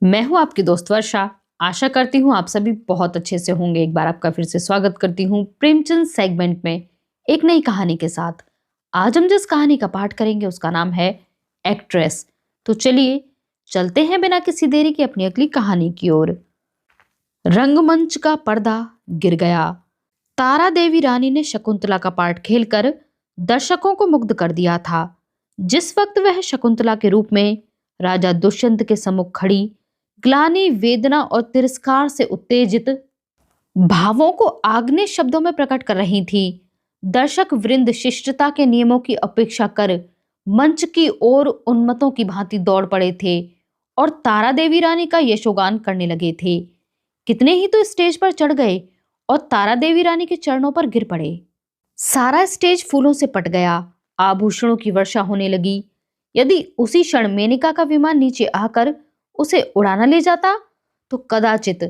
मैं हूँ आपकी दोस्त वर्षा। आशा करती हूँ आप सभी बहुत अच्छे से होंगे। एक बार आपका फिर से स्वागत करती हूँ प्रेमचंद सेगमेंट में एक नई कहानी के साथ। आज हम जिस कहानी का पाठ करेंगे उसका नाम है एक्ट्रेस। तो चलिए चलते हैं बिना किसी देरी के अपनी अगली कहानी की ओर। रंगमंच का पर्दा गिर गया। तारा देवी रानी ने शकुंतला का पार्ट खेलकर दर्शकों को मुग्ध कर दिया था। जिस वक्त वह शकुंतला के रूप में राजा दुष्यंत के सम्मुख खड़ी ग्लानि, वेदना और तिरस्कार से उत्तेजित भावों को आग्नेय शब्दों में प्रकट कर रही थी, दर्शक वृंद शिष्टता के नियमों की अपेक्षा कर मंच की ओर उन्मत्तों की भांति दौड़ पड़े थे और तारा देवी रानी का यशोगान करने लगे थे। कितने ही तो स्टेज पर चढ़ गए और तारा देवी रानी के चरणों पर गिर पड़े। सारा स्टेज फूलों से पट गया। आभूषणों की वर्षा होने लगी। यदि उसी क्षण मेनका का विमान नीचे आकर उसे उड़ाना ले जाता तो कदाचित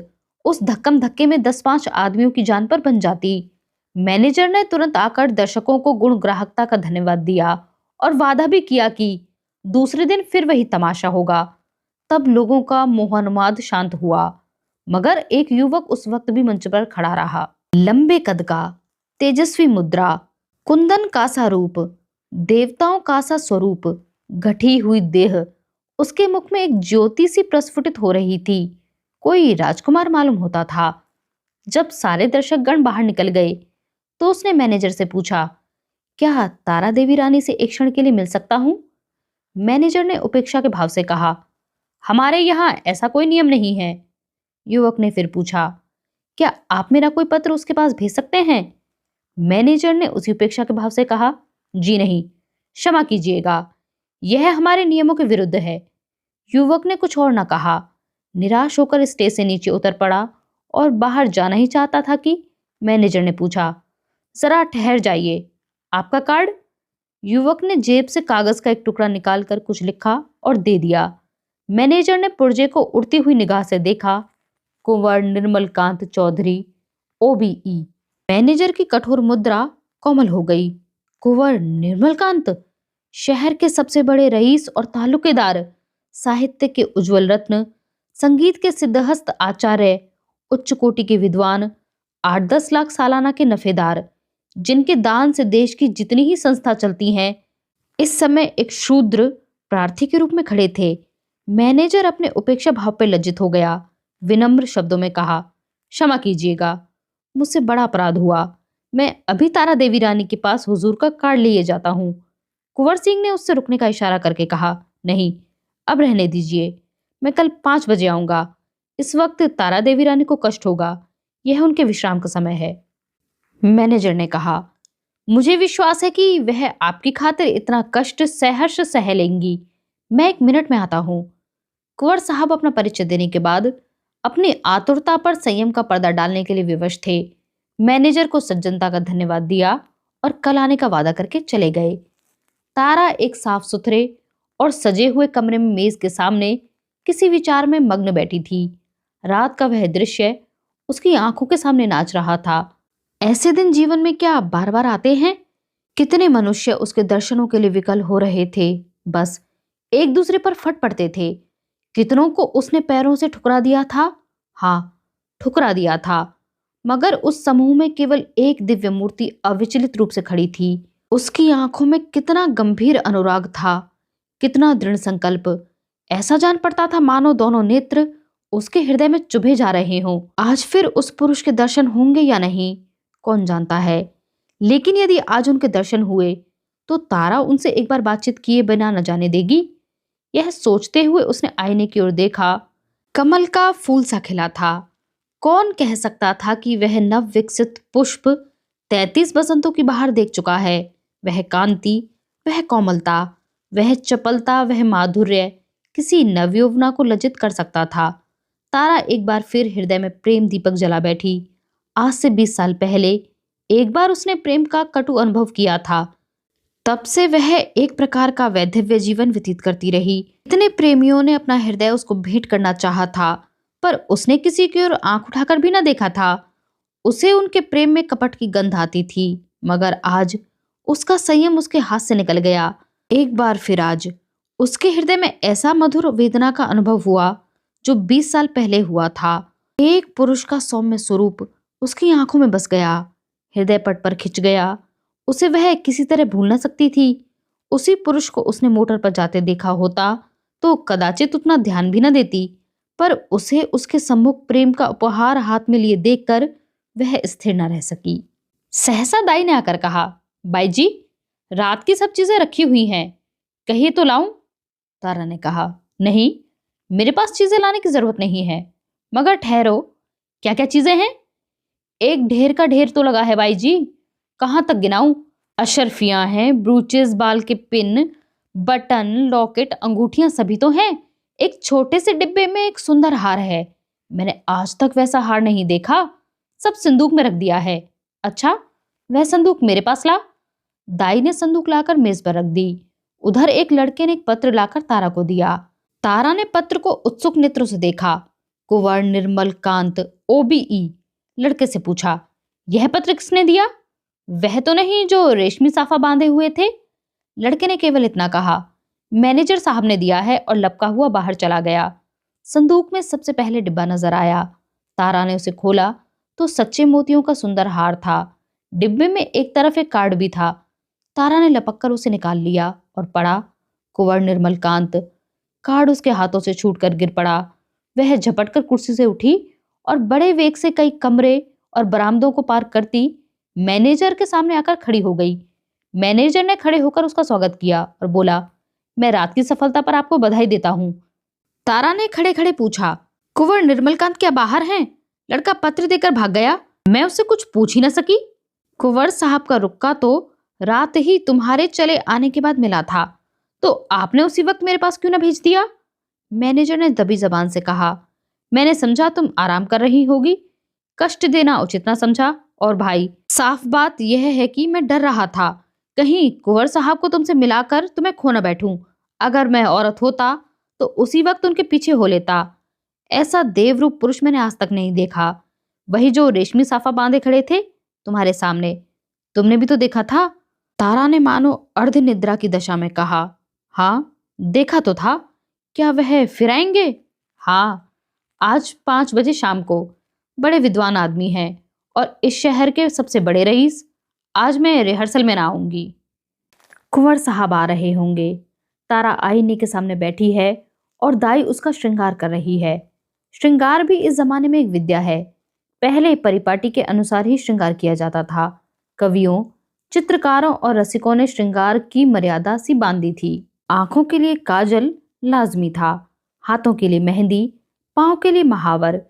उस धक्कम धक्के में 10-5 आदमियों की जान पर बन जाती। मैनेजर ने तुरंत आकर दर्शकों को गुण ग्राहकता का धन्यवाद दिया और वादा भी किया कि दूसरे दिन फिर वही तमाशा होगा। तब लोगों का मोहानुवाद शांत हुआ, मगर एक युवक उस वक्त भी मंच पर खड़ा रहा। लंबे कद का, तेजस्वी मुद्रा, कुंदन का सा रूप, देवताओं का सा स्वरूप, गठी हुई देह, उसके मुख में एक ज्योति सी प्रस्फुटित हो रही थी। कोई राजकुमार मालूम होता था। जब सारे दर्शक गण बाहर निकल गए तो उसने मैनेजर से पूछा, क्या तारा देवी रानी से एक क्षण के लिए मिल सकता हूं? मैनेजर ने उपेक्षा के भाव से कहा, हमारे यहाँ ऐसा कोई नियम नहीं है। युवक ने फिर पूछा, क्या आप मेरा कोई पत्र उसके पास भेज सकते हैं? मैनेजर ने उसी उपेक्षा के भाव से कहा, जी नहीं, क्षमा कीजिएगा, यह हमारे नियमों के विरुद्ध है। युवक ने कुछ और न कहा, निराश होकर स्टेज से नीचे उतर पड़ा और बाहर जाना ही चाहता था कि मैनेजर ने पूछा, जरा ठहर जाइए, आपका कार्ड? युवक ने जेब से कागज का एक टुकड़ा निकालकर कुछ लिखा और दे दिया। मैनेजर ने पुर्जे को उड़ती हुई निगाह से देखा। कुंवर निर्मलकांत चौधरी, OBE। मैनेजर की कठोर मुद्रा कोमल हो गई। कुंवर निर्मलकांत, शहर के सबसे बड़े रईस और ताल्लुकेदार, साहित्य के उज्जवल रत्न, संगीत के सिद्धहस्त आचार्य, उच्च कोटि के विद्वान, 8-10 लाख सालाना के नफेदार, जिनके दान से देश की जितनी ही संस्था चलती हैं, इस समय एक शूद्र प्रार्थी के रूप में खड़े थे। मैनेजर अपने उपेक्षा भाव पर लज्जित हो गया। विनम्र शब्दों में कहा, क्षमा कीजिएगा, मुझसे बड़ा अपराध हुआ। मैं अभी तारा देवी रानी के पास हुजूर का कार्ड लिए जाता हूँ। कुंवर सिंह ने उससे रुकने का इशारा करके कहा, नहीं, अब रहने दीजिए, मैं कल 5 बजे आऊंगा। इस वक्त तारा देवी रानी को कष्ट होगा, यह उनके विश्राम का समय है। मैनेजर ने कहा, मुझे विश्वास है कि वह आपकी खातिर इतना कष्ट सहर्ष सह लेंगी। मैं 1 मिनट में आता हूँ। कुंवर साहब अपना परिचय देने के बाद अपनी आतुरता पर संयम का पर्दा डालने के लिए विवश थे। मैनेजर को सज्जनता का धन्यवाद दिया और कल आने का वादा करके चले गए। तारा एक साफ सुथरे और सजे हुए कमरे में मेज के सामने किसी विचार में मग्न बैठी थी। रात का वह दृश्य उसकी आंखों के सामने नाच रहा था। ऐसे दिन जीवन में क्या बार बार आते हैं? कितने मनुष्य उसके दर्शनों के लिए विकल हो रहे थे, बस एक दूसरे पर फट पड़ते थे। कितनों को उसने पैरों से ठुकरा दिया था। हाँ, ठुकरा दिया था, मगर उस समूह में केवल एक दिव्य मूर्ति अविचलित रूप से खड़ी थी। उसकी आंखों में कितना गंभीर अनुराग था, कितना दृढ़ संकल्प। ऐसा जान पड़ता था मानो दोनों नेत्र उसके हृदय में चुभे जा रहे हों। आज फिर उस पुरुष के दर्शन होंगे या नहीं, कौन जानता है। लेकिन यदि आज उनके दर्शन हुए तो तारा उनसे एक बार बातचीत किए बिना न जाने देगी। यह सोचते हुए उसने आईने की ओर देखा। कमल का फूल सा खिला था। कौन कह सकता था कि वह नव विकसित पुष्प 33 बसंतों की बहार देख चुका है। वह कांति, वह कोमलता, वह चपलता, वह माधुर्य किसी नवयुवना को लज्जित कर सकता था। तारा एक बार फिर हृदय में प्रेम दीपक जला बैठी। आज से 20 साल पहले एक बार उसने प्रेम का कटु अनुभव किया था। तब से वह एक प्रकार का वैधव्य जीवन व्यतीत करती रही। इतने प्रेमियों ने अपना हृदय उसको भेंट करना चाहा था, पर उसने किसी की ओर आंख उठाकर भी न देखा था। उसे उनके प्रेम में कपट की गंध आती थी, मगर आज उसका संयम उसके हाथ से निकल गया। एक बार फिर आज उसके हृदय में ऐसा मधुर वेदना का अनुभव हुआ जो 20 साल पहले हुआ था। एक पुरुष का सौम्य स्वरूप उसकी आंखों में बस गया, हृदय पट पर खिंच गया। उसे वह किसी तरह भूल न सकती थी। उसी पुरुष को उसने मोटर पर जाते देखा होता तो कदाचित उतना ध्यान भी न देती, पर उसे उसके सम्मुख प्रेम का उपहार हाथ में लिए देखकर वह स्थिर न रह सकी। सहसा दाई ने आकर कहा, बाई जी, रात की सब चीजें रखी हुई हैं, कहिए तो लाऊं? तारा ने कहा, नहीं, मेरे पास चीजें लाने की जरूरत नहीं है। मगर ठहरो, क्या क्या चीजें हैं? एक ढेर का ढेर तो लगा है बाई जी, कहाँ तक गिनाऊं? अशरफियां हैं, ब्रूचेस, बाल के पिन, बटन, लॉकेट, अंगूठियां सभी तो हैं। एक छोटे से डिब्बे में एक सुंदर हार है। मैंने आज तक वैसा हार नहीं देखा। सब संदूक में रख दिया है। अच्छा, वह संदूक मेरे पास ला। दाई ने संदूक लाकर मेज पर रख दी। उधर एक लड़के ने एक पत्र लाकर तारा को दिया। तारा ने पत्र को उत्सुक नेत्रों से देखा। कुंवर निर्मल कांत, OBE। लड़के से पूछा, यह पत्र किसने दिया? वह तो नहीं जो रेशमी साफा बांधे हुए थे? लड़के ने केवल इतना कहा, मैनेजर साहब ने दिया है, और लपका हुआ बाहर चला गया। संदूक में सबसे पहले डिब्बा नजर आया। तारा ने उसे खोला तो सच्चे मोतियों का सुंदर हार था। डिब्बे में एक तरफ एक कार्ड भी था। तारा ने लपक कर उसे निकाल लिया और पढ़ा, कुंवर निर्मल कांत। कार्ड उसके हाथों से छूटकर गिर पड़ा। वह झपटकर कुर्सी से उठी और बड़े वेग से कई कमरे और बरामदों को पार करती मैनेजर के सामने आकर खड़ी हो गई। मैनेजर ने खड़े होकर उसका स्वागत किया और बोला, मैं रात की सफलता पर आपको बधाई देता हूँ। तारा ने खड़े खड़े पूछा, कुंवर निर्मलकांत क्या बाहर हैं? लड़का पत्र देकर भाग गया। मैं उससे कुछ पूछ ही न सकी। कुंवर साहब का रुक्का तो रात ही तुम्हारे चले आने के बाद मिला था, तो आपने उसी वक्त मेरे पास क्यों न भेज दिया? मैनेजर ने दबी जबान से कहा, मैंने समझा तुम आराम कर रही होगी, कष्ट देना उचित ना समझा। और भाई, साफ बात यह है कि मैं डर रहा था कहीं कुंवर साहब को तुमसे मिलाकर तुम्हें खो न बैठूं। अगर मैं औरत होता तो उसी वक्त उनके पीछे हो लेता। ऐसा देवरूप पुरुष मैंने आज तक नहीं देखा। वही जो रेशमी साफा बांधे खड़े थे तुम्हारे सामने, तुमने भी तो देखा था। तारा ने मानो अर्ध निद्रा की दशा में कहा, हाँ, देखा तो था। क्या वह फिर आएंगे? हाँ, आज 5 बजे शाम को। बड़े विद्वान आदमी हैं और इस शहर के सबसे बड़े रईस। आज मैं रिहर्सल में ना आऊंगी। कुंवर साहब आ रहे होंगे। तारा आईने के सामने बैठी है और दाई उसका श्रृंगार कर रही है। श्रृंगार भी इस जमाने में एक विद्या है। पहले परिपाटी के अनुसार ही श्रृंगार किया जाता था। कवियों, चित्रकारों और रसिकों ने श्रृंगार की मर्यादा सी बांधी थी। आंखों के लिए काजल लाजमी था, हाथों के लिए मेहंदी, पांव के लिए महावर,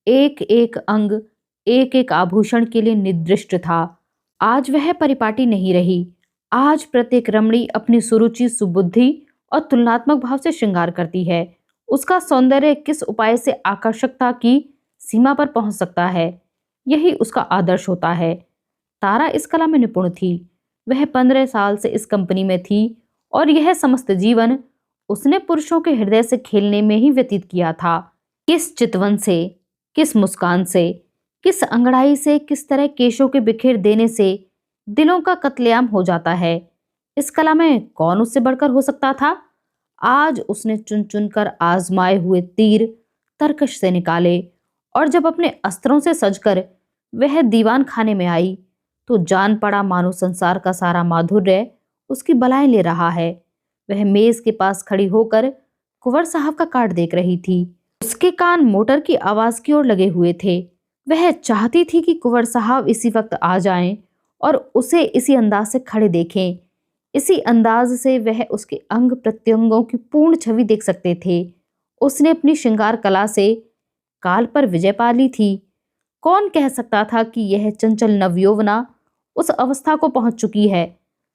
एक एक अंग, एक एक आभूषण के लिए निर्दिष्ट था। आज वह परिपाटी नहीं रही। आज प्रत्येक रमणी अपनी सुरुचि, सुबुद्धि और तुलनात्मक भाव से श्रृंगार करती है। उसका सौंदर्य किस उपाय से आकर्षकता की सीमा पर पहुंच सकता है, यही उसका आदर्श होता है। तारा इस कला में निपुण थी। वह 15 साल से इस कंपनी में थी और यह समस्त जीवन उसने पुरुषों के हृदय से खेलने में ही व्यतीत किया था। किस चितवन से, किस मुस्कान से, किस अंगड़ाई से, किस तरह केशों के बिखेर देने से दिलों का कत्लेआम हो जाता है। इस कला में कौन उससे बढ़कर हो सकता था? आज उसने चुन चुन कर आजमाए हुए तीर तरकश से निकाले, और जब अपने अस्त्रों से सजकर वह दीवान खाने में आई तो जान पड़ा मानो संसार का सारा माधुर्य उसकी बलाएं ले रहा है। वह मेज के पास खड़ी होकर कुंवर साहब का कार्ड देख रही थी। उसके कान मोटर की आवाज की ओर लगे हुए थे। वह चाहती थी कि कुंवर साहब इसी वक्त आ जाएं और उसे इसी अंदाज से खड़े देखें। इसी अंदाज से वह उसके अंग प्रत्यंगों की पूर्ण छवि देख सकते थे। उसने अपनी श्रृंगार कला से काल पर विजय पा ली थी। कौन कह सकता था कि यह चंचल नवयौवना उस अवस्था को पहुंच चुकी है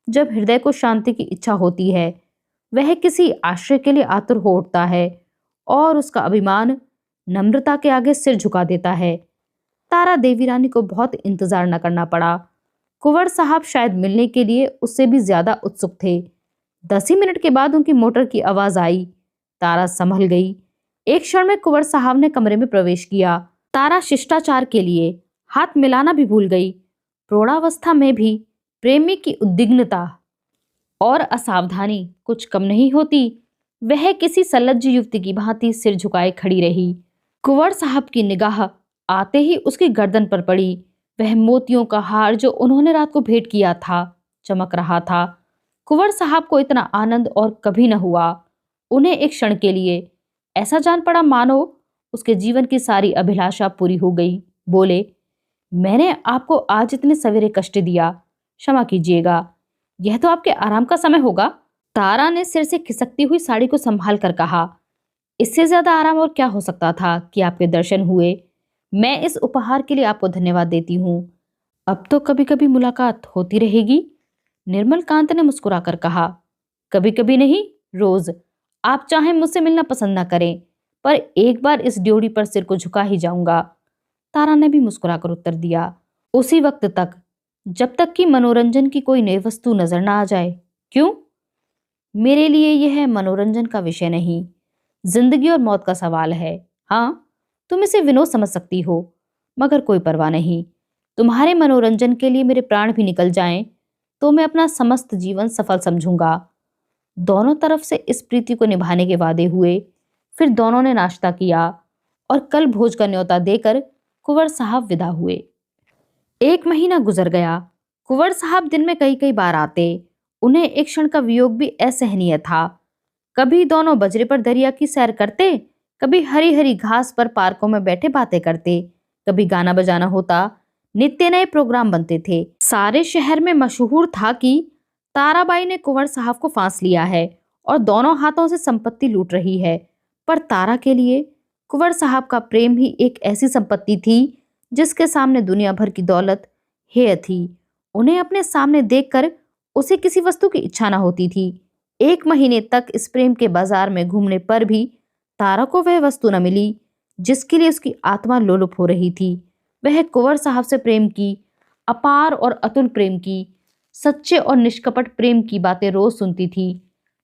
जब हृदय को शांति की इच्छा होती है। वह किसी आश्रय के लिए आतुर हो उठता है और उसका अभिमान नम्रता के आगे सिर झुका देता है। तारा देवी रानी को बहुत इंतजार न करना पड़ा। कुंवर साहब शायद मिलने के लिए उससे भी ज्यादा उत्सुक थे। 10 ही मिनट के बाद उनकी मोटर की आवाज आई। तारा संभल गई। एक क्षण में कुंवर साहब ने कमरे में प्रवेश किया। तारा शिष्टाचार के लिए हाथ मिलाना भी भूल गई। प्रौढ़ावस्था में भी प्रेमी की उद्विग्नता और असावधानी कुछ कम नहीं होती। वह किसी सलज्ज युवती की भांति सिर झुकाए खड़ी रही। कुंवर साहब की निगाह आते ही उसकी गर्दन पर पड़ी। वह मोतियों का हार जो उन्होंने रात को भेंट किया था चमक रहा था। कुंवर साहब को इतना आनंद और कभी न हुआ। उन्हें एक क्षण के लिए ऐसा जान पड़ा मानो उसके जीवन की सारी अभिलाषा पूरी हो गई। बोले, मैंने आपको आज इतने सवेरे कष्ट दिया, क्षमा कीजिएगा। यह तो आपके आराम का समय होगा। तारा ने सिर से खिसकती हुई साड़ी को संभाल कर कहा, इससे ज्यादा आराम और क्या हो सकता था कि आपके दर्शन हुए। मैं इस उपहार के लिए आपको धन्यवाद देती हूँ। अब तो कभी कभी मुलाकात होती रहेगी। निर्मल कांत ने मुस्कुराकर कहा, कभी कभी नहीं, रोज। आप चाहें मुझसे मिलना पसंद ना करें, पर एक बार इस ड्योढ़ी पर सिर को झुका ही जाऊंगा। तारा ने भी मुस्कुराकर उत्तर दिया, उसी वक्त तक जब तक कि मनोरंजन की कोई नई वस्तु नजर ना आ जाए। क्यों? मेरे लिए यह मनोरंजन का विषय नहीं, जिंदगी और मौत का सवाल है। हाँ, तुम इसे विनोद समझ सकती हो, मगर कोई परवाह नहीं। तुम्हारे मनोरंजन के लिए मेरे प्राण भी निकल जाएं तो मैं अपना समस्त जीवन सफल समझूंगा। दोनों तरफ से इस प्रीति को निभाने के वादे हुए। फिर दोनों ने नाश्ता किया और कल भोज का न्योता देकर कुंवर साहब विदा हुए। 1 महीना गुजर गया। कुंवर साहब दिन में कई कई बार आते। उन्हें एक क्षण का वियोग भी असहनीय था। कभी दोनों बजरे पर दरिया की सैर करते, कभी हरी हरी घास पर पार्कों में बैठे बातें करते, कभी गाना बजाना होता। नित्य नए प्रोग्राम बनते थे। सारे शहर में मशहूर था कि ताराबाई ने कुंवर साहब को फांस लिया है और दोनों हाथों से संपत्ति लूट रही है। पर तारा के लिए कुंवर साहब का प्रेम ही एक ऐसी संपत्ति थी जिसके सामने दुनिया भर की दौलत हेय थी। उन्हें अपने सामने देखकर उसे किसी वस्तु की इच्छा न होती थी। 1 महीने तक इस प्रेम के बाजार में घूमने पर भी तारा को वह वस्तु न मिली जिसके लिए उसकी आत्मा लोलुप हो रही थी। वह कुंवर साहब से प्रेम की, अपार और अतुल प्रेम की, सच्चे और निष्कपट प्रेम की बातें रोज सुनती थी,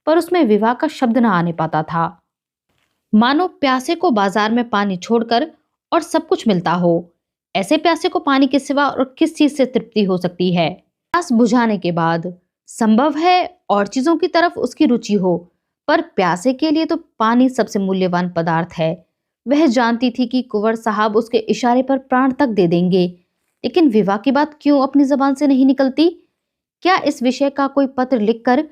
पर उसमें विवाह का शब्द न आने पाता था। मानो प्यासे को बाजार में पानी छोड़कर और सब कुछ मिलता हो। ऐसे प्यासे को पानी के सिवा और किस चीज से तृप्ति हो सकती है? प्यास बुझाने के बाद संभव है और चीजों की तरफ उसकी रुचि हो, पर प्यासे के लिए तो पानी सबसे मूल्यवान पदार्थ है। वह जानती थी कि कुंवर साहब उसके इशारे पर प्राण तक दे देंगे, लेकिन विवाह की बात क्यों अपनी जबान से नहीं निकलती? क्या इस विषय का कोई पत्र लिखकर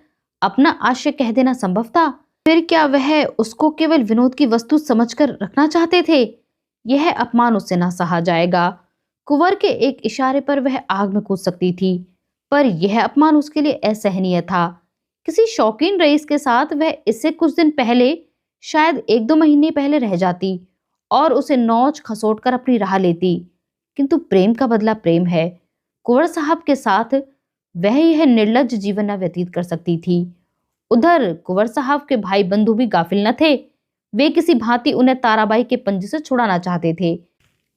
अपना आशय कह देना संभव था? फिर क्या वह उसको केवल विनोद की वस्तु समझकर रखना चाहते थे? यह अपमान उससे ना सहा जाएगा। कुंवर के एक इशारे पर वह आग में कूद सकती थी, पर यह अपमान उसके लिए असहनीय था। किसी शौकीन रईस के साथ वह इससे कुछ दिन पहले, शायद 1-2 महीने पहले रह जाती और उसे नोच खसोट कर अपनी राह लेती, किंतु प्रेम का बदला प्रेम है। कुंवर साहब के साथ वह यह निर्लज्ज जीवन न व्यतीत कर सकती थी। उधर कुंवर साहब के भाई बंधु भी गाफिल न थे। वे किसी भांति उन्हें ताराबाई के पंजे से छुड़ाना चाहते थे।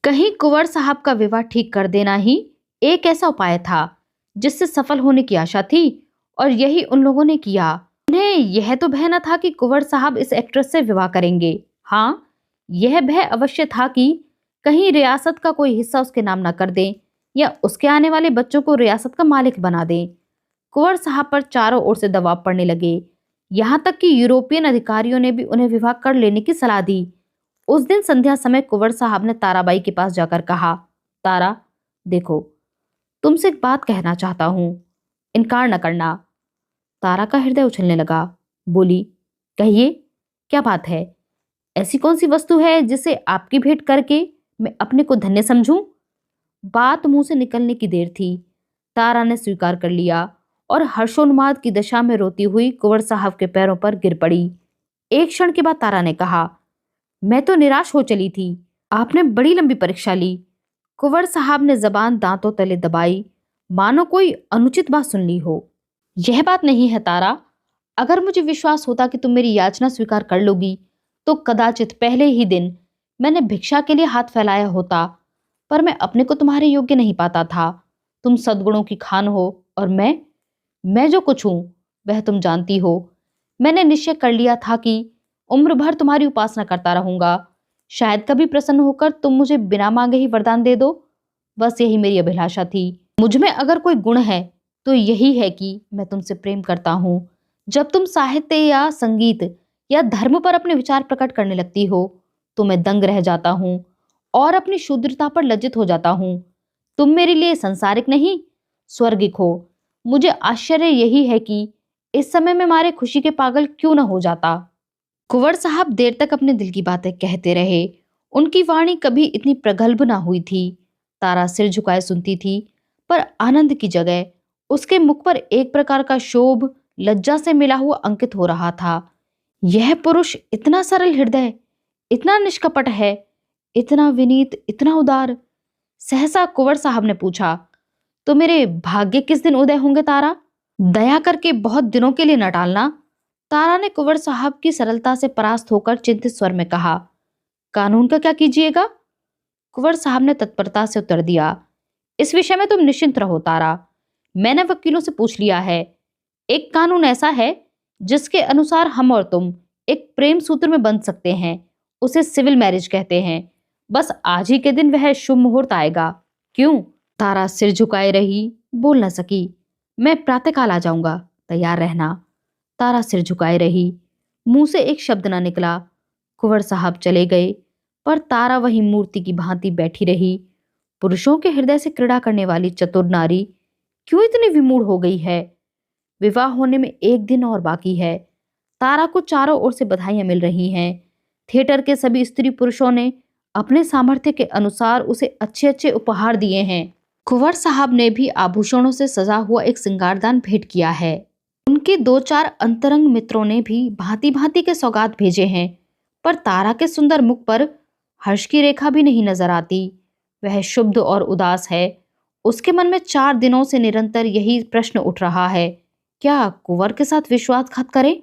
कहीं कुंवर साहब का विवाह ठीक कर देना ही एक ऐसा उपाय था जिससे सफल होने की आशा थी, और यही उन लोगों ने किया। उन्हें यह तो भय न था कि कुंवर साहब इस एक्ट्रेस से विवाह करेंगे। हाँ, यह भय अवश्य था कि कहीं रियासत का कोई हिस्सा उसके नाम न कर दें या उसके आने वाले बच्चों को रियासत का मालिक बना दें। कुंवर साहब पर चारों ओर से दबाव पड़ने लगे। यहाँ तक कि यूरोपियन अधिकारियों ने भी उन्हें विवाह कर लेने की सलाह दी। उस दिन संध्या समय कुंवर साहब ने ताराबाई के पास जाकर कहा, तारा, देखो, तुमसे एक बात कहना चाहता हूँ, इनकार न करना। तारा का हृदय उछलने लगा। बोली, कहिए, क्या बात है? ऐसी कौन सी वस्तु है जिसे आपकी भेंट करके मैं अपने को धन्य समझूं? बात मुंह से निकलने की देर थी। तारा ने स्वीकार कर लिया और हर्षोन्माद की दशा में रोती हुई कुंवर साहब के पैरों पर गिर पड़ी। एक क्षण के बाद तारा ने कहा, मैं तो निराश हो चली थी। आपने बड़ी लंबी परीक्षा ली। कुंवर साहब ने जबान दांतों तले दबाई, मानो कोई अनुचित बात सुन ली हो। यह बात नहीं है तारा। अगर मुझे विश्वास होता कि तुम मेरी याचना स्वीकार कर लोगी तो कदाचित पहले ही दिन मैंने भिक्षा के लिए हाथ फैलाया होता, पर मैं अपने को तुम्हारे योग्य नहीं पाता था। तुम सद्गुणों की खान हो और मैं जो कुछ हूं वह तुम जानती हो। मैंने निश्चय कर लिया था कि उम्र भर तुम्हारी उपासना करता रहूंगा। शायद कभी प्रसन्न होकर तुम मुझे बिना मांगे ही वरदान दे दो। बस यही मेरी अभिलाषा थी। मुझ में अगर कोई गुण है तो यही है कि मैं तुमसे प्रेम करता हूँ। जब तुम साहित्य या संगीत या धर्म पर अपने विचार प्रकट करने लगती हो तो मैं दंग रह जाता हूँ और अपनी शूद्रता पर लज्जित हो जाता हूँ। तुम मेरे लिए संसारिक नहीं, स्वर्गिक हो। मुझे आश्चर्य यही है कि इस समय में मारे खुशी के पागल क्यों न हो जाता। कुंवर साहब देर तक अपने दिल की बातें कहते रहे। उनकी वाणी कभी इतनी प्रगल्भ ना हुई थी। तारा सिर झुकाए सुनती थी, पर आनंद की जगह उसके मुख पर एक प्रकार का शोभ लज्जा से मिला हुआ अंकित हो रहा था। यह पुरुष इतना सरल हृदय, इतना निष्कपट है, इतना विनीत, इतना उदार। सहसा कुंवर साहब ने पूछा, तो मेरे भाग्य किस दिन उदय होंगे तारा? दया करके बहुत दिनों के लिए न टालना। तारा ने कुंवर साहब की सरलता से परास्त होकर चिंतित स्वर में कहा। कानून का क्या कीजिएगा? कुंवर साहब ने तत्परता से उत्तर दिया, इस विषय में तुम निश्चिंत रहो तारा। मैंने वकीलों से पूछ लिया है। एक कानून ऐसा है जिसके अनुसार हम और तुम एक प्रेम सूत्र में बंध सकते हैं। उसे सिविल मैरिज कहते हैं। बस आज ही के दिन वह शुभ मुहूर्त आएगा। क्यों? तारा सिर झुकाए रही, बोल न सकी। मैं प्रातःकाल आ जाऊंगा, तैयार रहना। तारा सिर झुकाए रही, मुंह से एक शब्द न निकला। कुंवर साहब चले गए, पर तारा वही मूर्ति की भांति बैठी रही। पुरुषों के हृदय से क्रीड़ा करने वाली चतुर नारी क्यों इतनी विमूढ़ हो गई है? विवाह होने में एक दिन और बाकी है। तारा को चारों ओर से बधाइयां मिल रही हैं। थिएटर के सभी स्त्री पुरुषों ने अपने सामर्थ्य के अनुसार उसे अच्छे अच्छे उपहार दिए हैं। कुंवर साहब ने भी आभूषणों से सजा हुआ एक सिंगारदान भेंट किया है। उनके दो चार अंतरंग मित्रों ने भी भांति भांति के सौगात भेजे हैं, पर तारा के सुंदर मुख पर हर्ष की रेखा भी नहीं नजर आती। वह शुद्ध और उदास है। उसके मन में 4 दिनों से निरंतर यही प्रश्न उठ रहा है, क्या कुंवर के साथ विश्वासघात करे?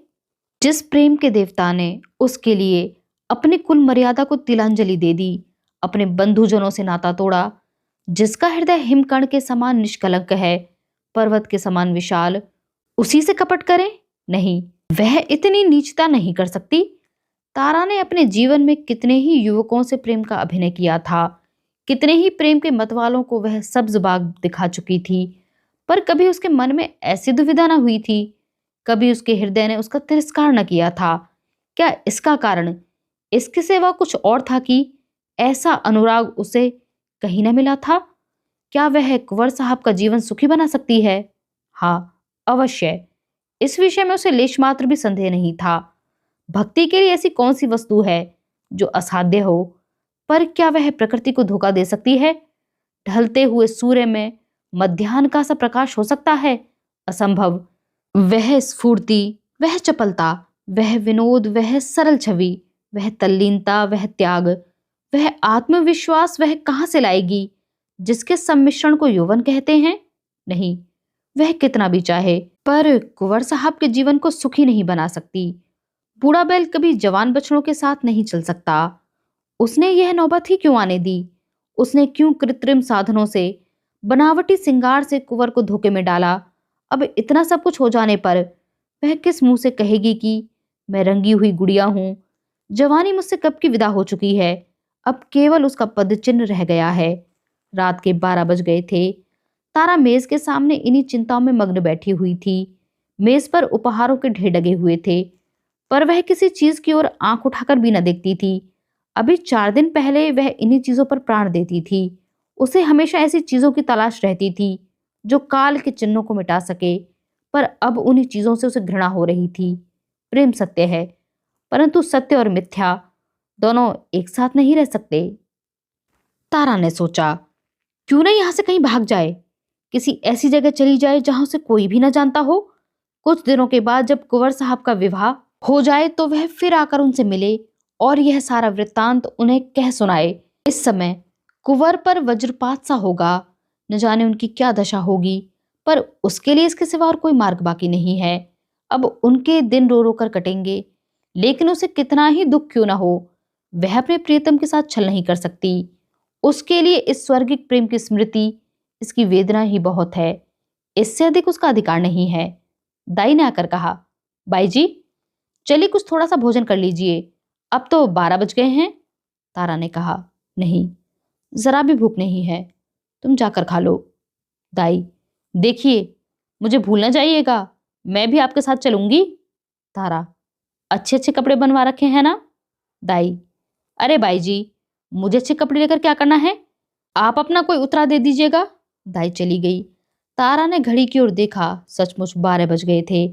जिस प्रेम के देवता ने उसके लिए अपनी कुल मर्यादा को तिलांजलि दे दी, अपने बंधुजनों से नाता तोड़ा, जिसका हृदय हिमकण के समान निष्कलंक है, पर्वत के समान विशाल, उसी से कपट करे? नहीं, वह इतनी नीचता नहीं कर सकती। तारा ने अपने जीवन में कितने ही युवकों से प्रेम का अभिनय किया था, कितने ही प्रेम के मतवालों को वह सब्ज बाग दिखा चुकी थी, पर कभी उसके मन में ऐसी दुविधा न हुई थी, कभी उसके हृदय ने उसका तिरस्कार न किया था। क्या इसका कारण इसके सिवा कुछ और था कि ऐसा अनुराग उसे कहीं न मिला था? क्या वह कुंवर साहब का जीवन सुखी बना सकती है? हाँ, अवश्य। इस विषय में उसे लेश मात्र भी संदेह नहीं था। भक्ति के लिए ऐसी कौन सी वस्तु है जो असाध्य हो? पर क्या वह प्रकृति को धोखा दे सकती है? ढलते हुए सूर्य में मध्याह्न का सा प्रकाश हो सकता है? असंभव। वह स्फूर्ति, वह चपलता, वह विनोद, वह सरल छवि, वह तल्लीनता, वह त्याग, वह आत्मविश्वास वह कहाँ से लाएगी, जिसके सम्मिश्रण को यौवन कहते हैं? नहीं, वह कितना भी चाहे, पर कुंवर साहब के जीवन को सुखी नहीं बना सकती। बूढ़ा बैल कभी जवान बछड़ों के साथ नहीं चल सकता। उसने यह नौबत ही क्यों आने दी? उसने क्यों कृत्रिम साधनों से, बनावटी सिंगार से कुंवर को धोखे में डाला? अब इतना सब कुछ हो जाने पर वह किस मुंह से कहेगी कि मैं रंगी हुई गुड़िया हूं? जवानी मुझसे कब की विदा हो चुकी है, अब केवल उसका पदचिन्ह रह गया है। रात के 12 बज गए थे। तारा मेज के सामने इन्हीं चिंताओं में मग्न बैठी हुई थी। मेज पर उपहारों के ढेर लगे हुए थे, पर वह किसी चीज की ओर आंख उठाकर भी न देखती थी। अभी 4 दिन पहले वह इन्हीं चीजों पर प्राण देती थी। उसे हमेशा ऐसी चीजों की तलाश रहती थी जो काल के चिन्हों को मिटा सके, पर अब उन्हीं चीजों से उसे घृणा हो रही थी। प्रेम सत्य है, परंतु सत्य और मिथ्या दोनों एक साथ नहीं रह सकते। तारा ने सोचा, क्यों ना यहां से कहीं भाग जाए, किसी ऐसी जगह चली जाए जहां उसे कोई भी न जानता हो। कुछ दिनों के बाद जब कुंवर साहब का विवाह हो जाए तो वह फिर आकर उनसे मिले और यह सारा वृत्तांत उन्हें कह सुनाए। इस समय कुंवर पर वज्रपात सा होगा, न जाने उनकी क्या दशा होगी, पर उसके लिए इसके सिवा और कोई मार्ग बाकी नहीं है। अब उनके दिन रो रो कर कटेंगे, लेकिन उसे कितना ही दुख क्यों ना हो, वह अपने प्रियतम के साथ छल नहीं कर सकती। उसके लिए इस स्वर्गिक प्रेम की स्मृति, इसकी वेदना ही बहुत है। इससे अधिक उसका अधिकार नहीं है। दाई ने आकर कहा, बाई जी, चलिए कुछ थोड़ा सा भोजन कर लीजिए, अब तो 12 बज गए हैं। तारा ने कहा, नहीं, जरा भी भूख नहीं है, तुम जाकर खा लो। दाई, देखिए, मुझे भूल ना जाइएगा, मैं भी आपके साथ चलूंगी। तारा, अच्छे अच्छे कपड़े बनवा रखे हैं ना? दाई, अरे बाई जी, मुझे अच्छे कपड़े लेकर क्या करना है? आप अपना कोई उतरा दे दीजिएगा। दाई चली गई। तारा ने घड़ी की ओर देखा। सचमुच 12 बज गए थे।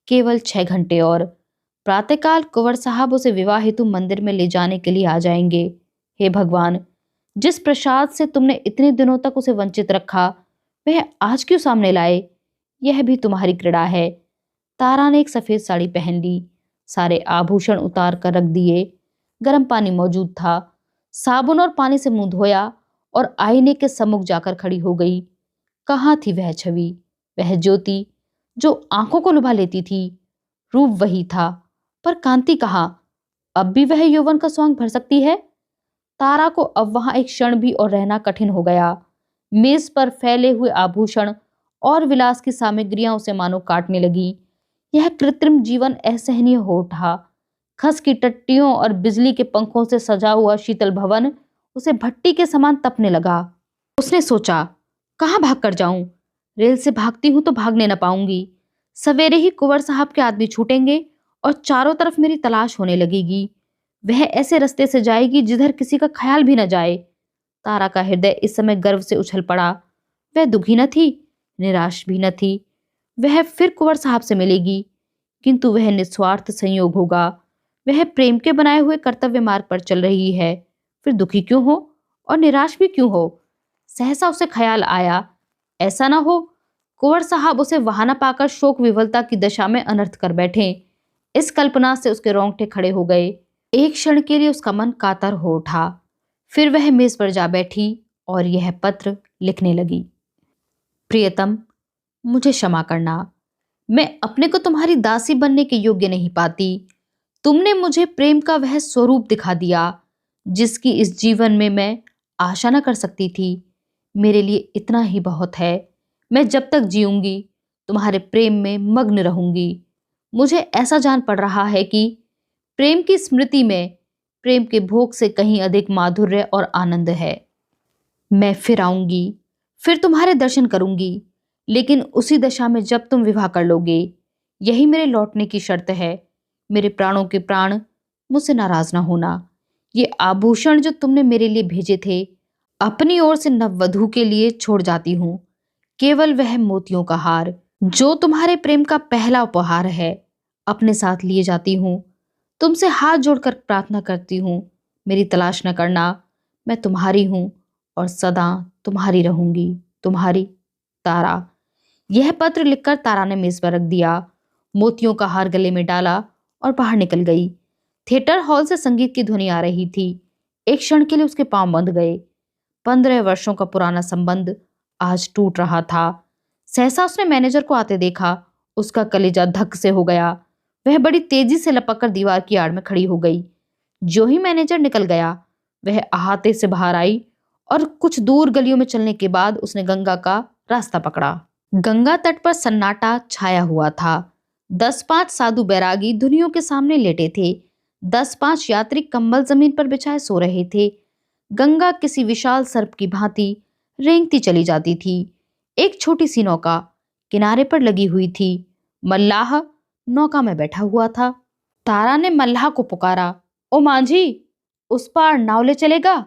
केवल 6 घंटे और। प्रातःकाल कुंवर साहब उसे विवाह हेतु मंदिर में ले जाने के लिए आ जाएंगे। हे भगवान, जिस प्रसाद से तुमने इतने दिनों तक उसे वंचित रखा, वह आज क्यों सामने लाए? यह भी तुम्हारी क्रीड़ा है। तारा ने एक सफेद साड़ी पहन ली, सारे आभूषण उतार कर रख दिए। गर्म पानी मौजूद था। साबुन और पानी से मुंह धोया और आईने के सम्मुख जाकर खड़ी हो गई। कहाँ थी वह छवि, वह ज्योति जो आंखों को लुभा लेती थी? रूप वही था, पर कांति कहाँ? अब भी वह यौवन का स्वांग भर सकती है? तारा को अब वहां एक क्षण भी और रहना कठिन हो गया। मेज पर फैले हुए आभूषण और विलास की सामग्रियां उसे मानो काटने लगी। यह कृत्रिम जीवन असहनीय हो उठा। खस की टट्टियों और बिजली के पंखों से सजा हुआ शीतल भवन उसे भट्टी के समान तपने लगा। उसने सोचा, कहाँ भाग कर जाऊं? रेल से भागती हूं तो भागने न पाऊंगी। सवेरे ही कुंवर साहब के आदमी छूटेंगे और चारों तरफ मेरी तलाश होने लगेगी। वह ऐसे रास्ते से जाएगी जिधर किसी का ख्याल भी न जाए। तारा का हृदय इस समय गर्व से उछल पड़ा। वह दुखी न थी, निराश भी न थी। वह फिर कुंवर साहब से मिलेगी, किंतु वह निस्वार्थ संयोग होगा। वह प्रेम के बनाए हुए कर्तव्य मार्ग पर चल रही है, फिर दुखी क्यों हो और निराश भी क्यों हो? सहसा उसे ख्याल आया, ऐसा ना हो कुंवर साहब उसे वहां न पाकर शोक विवलता की दशा में अनर्थ कर बैठे। इस कल्पना से उसके रोंगटे खड़े हो गए। एक क्षण के लिए उसका मन कातर हो उठा। फिर वह मेज पर जा बैठी और यह पत्र लिखने लगी। प्रियतम, मुझे क्षमा करना। मैं अपने को तुम्हारी दासी बनने के योग्य नहीं पाती। तुमने मुझे प्रेम का वह स्वरूप दिखा दिया जिसकी इस जीवन में मैं आशा न कर सकती थी। मेरे लिए इतना ही बहुत है। मैं जब तक जीऊंगी तुम्हारे प्रेम में मग्न रहूंगी। मुझे ऐसा जान पड़ रहा है कि प्रेम की स्मृति में प्रेम के भोग से कहीं अधिक माधुर्य और आनंद है। मैं फिर आऊंगी, फिर तुम्हारे दर्शन करूंगी, लेकिन उसी दशा में जब तुम विवाह कर लोगे। यही मेरे लौटने की शर्त है। मेरे प्राणों के प्राण, मुझसे नाराज ना होना। ये आभूषण जो तुमने मेरे लिए भेजे थे, अपनी ओर से नववधू के लिए छोड़ जाती हूँ। केवल वह मोतियों का हार जो तुम्हारे प्रेम का पहला उपहार है, अपने साथ लिए जाती हूँ। तुमसे हाथ जोड़कर प्रार्थना करती हूँ, मेरी तलाश न करना। मैं तुम्हारी हूँ और सदा तुम्हारी रहूंगी। तुम्हारी तारा। यह पत्र लिखकर तारा ने मेज पर रख दिया, मोतियों का हार गले में डाला और बाहर निकल गई। थिएटर हॉल से संगीत की ध्वनि आ रही थी। एक क्षण के लिए उसके पांव बंध गए। 15 वर्षों का पुराना संबंध आज टूट रहा था। सहसा उसने मैनेजर को आते देखा। उसका कलेजा धक से हो गया। वह बड़ी तेजी से लपक कर दीवार की आड़ में खड़ी हो गई। जो ही मैनेजर निकल गया, वह अहाते से बाहर आई और कुछ दूर गलियों में चलने के बाद उसने गंगा का रास्ता पकड़ा। गंगा तट पर सन्नाटा छाया हुआ था। 10-5 साधु बैरागी धुनियों के सामने लेटे थे। 10-5 यात्री कंबल जमीन पर बिछाए सो रहे थे। गंगा किसी विशाल सर्प की भांति रेंगती चली जाती थी। एक छोटी सी नौका किनारे पर लगी हुई थी। मल्लाह नौका में बैठा हुआ था। तारा ने मल्लाह को पुकारा, ओ मांझी, उस पार नाव ले चलेगा?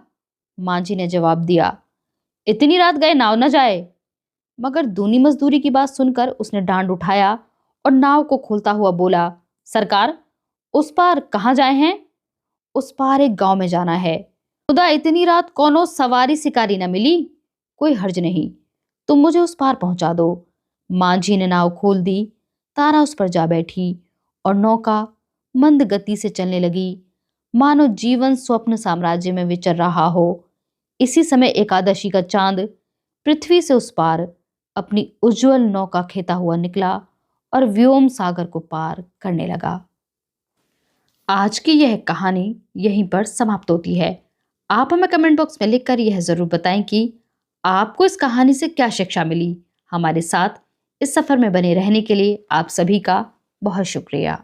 मांझी ने जवाब दिया, इतनी रात गए नाव न जाए। मगर दूनी मजदूरी की बात सुनकर उसने डांड उठाया और नाव को खोलता हुआ बोला, सरकार, उस पार कहाँ जाए हैं? उस पार एक गांव में जाना है। खुदा, इतनी रात कोनो सवारी शिकारी न मिली? कोई हर्ज नहीं, तुम मुझे उस पार पहुंचा दो। मांझी ने नाव खोल दी। तारा उस पर जा बैठी और नौका मंद गति से चलने लगी, मानो जीवन स्वप्न साम्राज्य में विचर रहा हो। इसी समय एकादशी का चांद पृथ्वी से उस पार अपनी उज्जवल नौका खेता हुआ निकला और व्योम सागर को पार करने लगा। आज की यह कहानी यहीं पर समाप्त होती है। आप हमें कमेंट बॉक्स में लिखकर यह जरूर बताएं कि आपको इस कहानी से क्या शिक्षा मिली। हमारे साथ इस सफर में बने रहने के लिए आप सभी का बहुत शुक्रिया।